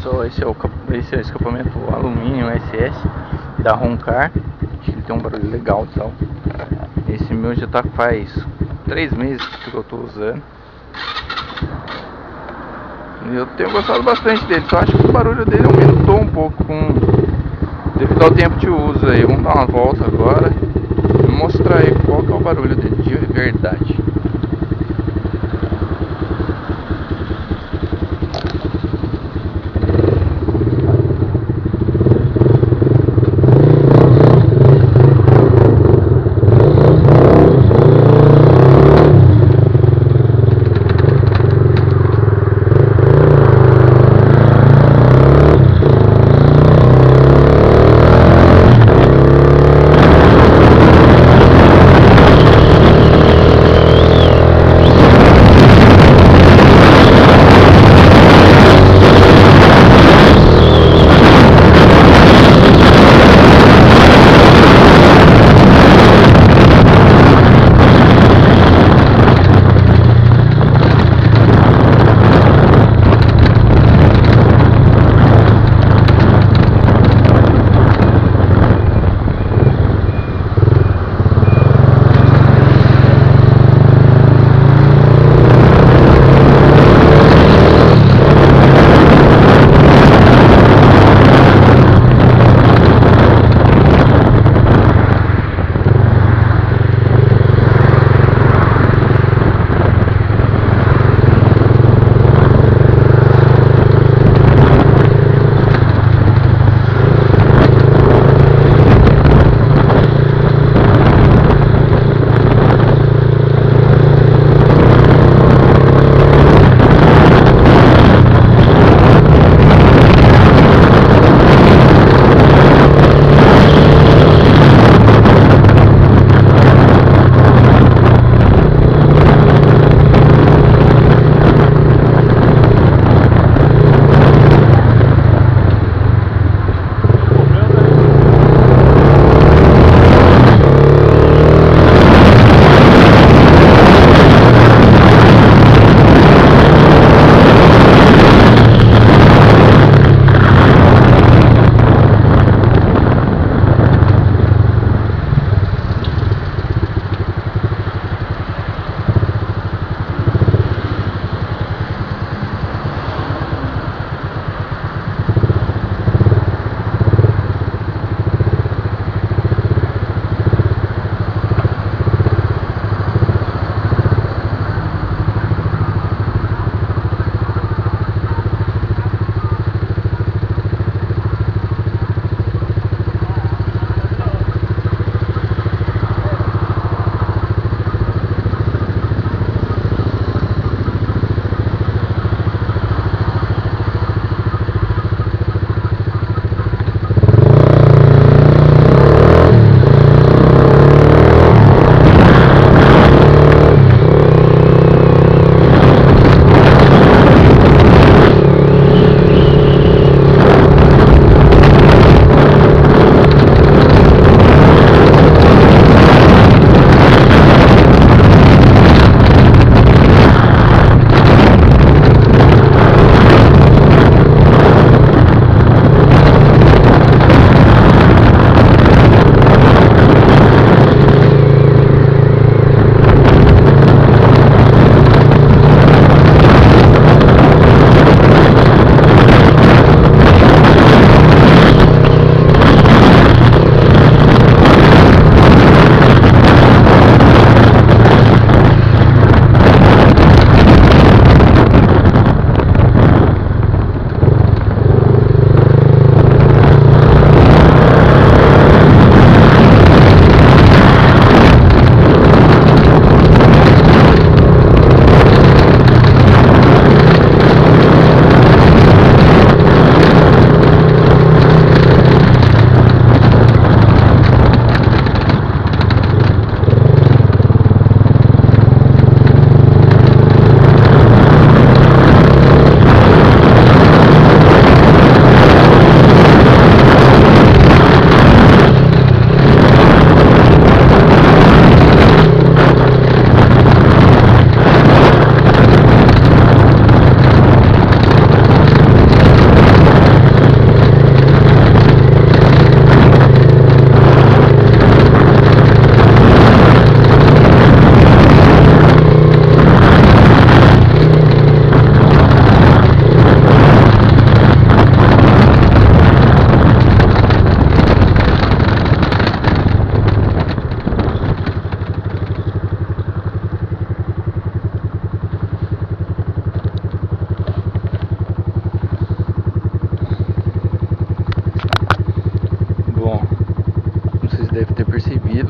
Pessoal, esse é o escapamento alumínio SS da Roncar. Ele tem um barulho legal e tal. Esse meu já tá faz 3 meses que eu tô usando. Eu tenho gostado bastante dele, só acho que o barulho dele aumentou um pouco devido ao tempo de uso aí. Vamos dar uma volta agora e mostrar aí qual que é o barulho dele de verdade.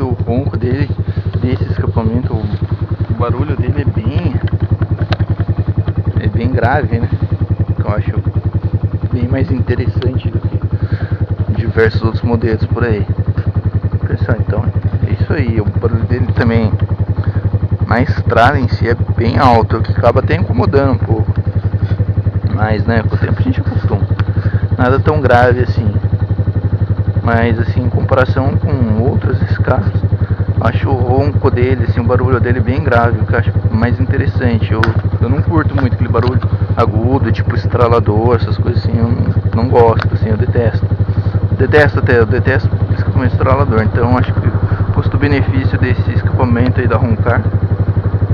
do ronco dele, desse escapamento, o barulho dele é bem grave, né? Eu acho bem mais interessante do que diversos outros modelos por aí. Pessoal, então é isso aí. O barulho dele também na estrada em si é bem alto, o que acaba até incomodando um pouco. Mas, né, com o tempo a gente acostuma. Nada tão grave assim. Mas, assim, em comparação com outros carros, acho o ronco dele, assim, o barulho dele bem grave, o que eu acho mais interessante. Eu não curto muito aquele barulho agudo, tipo estralador, essas coisas assim, eu não gosto, assim, eu detesto. Eu detesto escapamento estralador. Então, acho que o custo-benefício desse escapamento aí da Roncar,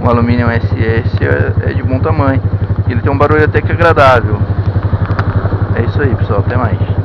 um alumínio SS, é de bom tamanho. Ele tem um barulho até que agradável. É isso aí, pessoal, até mais.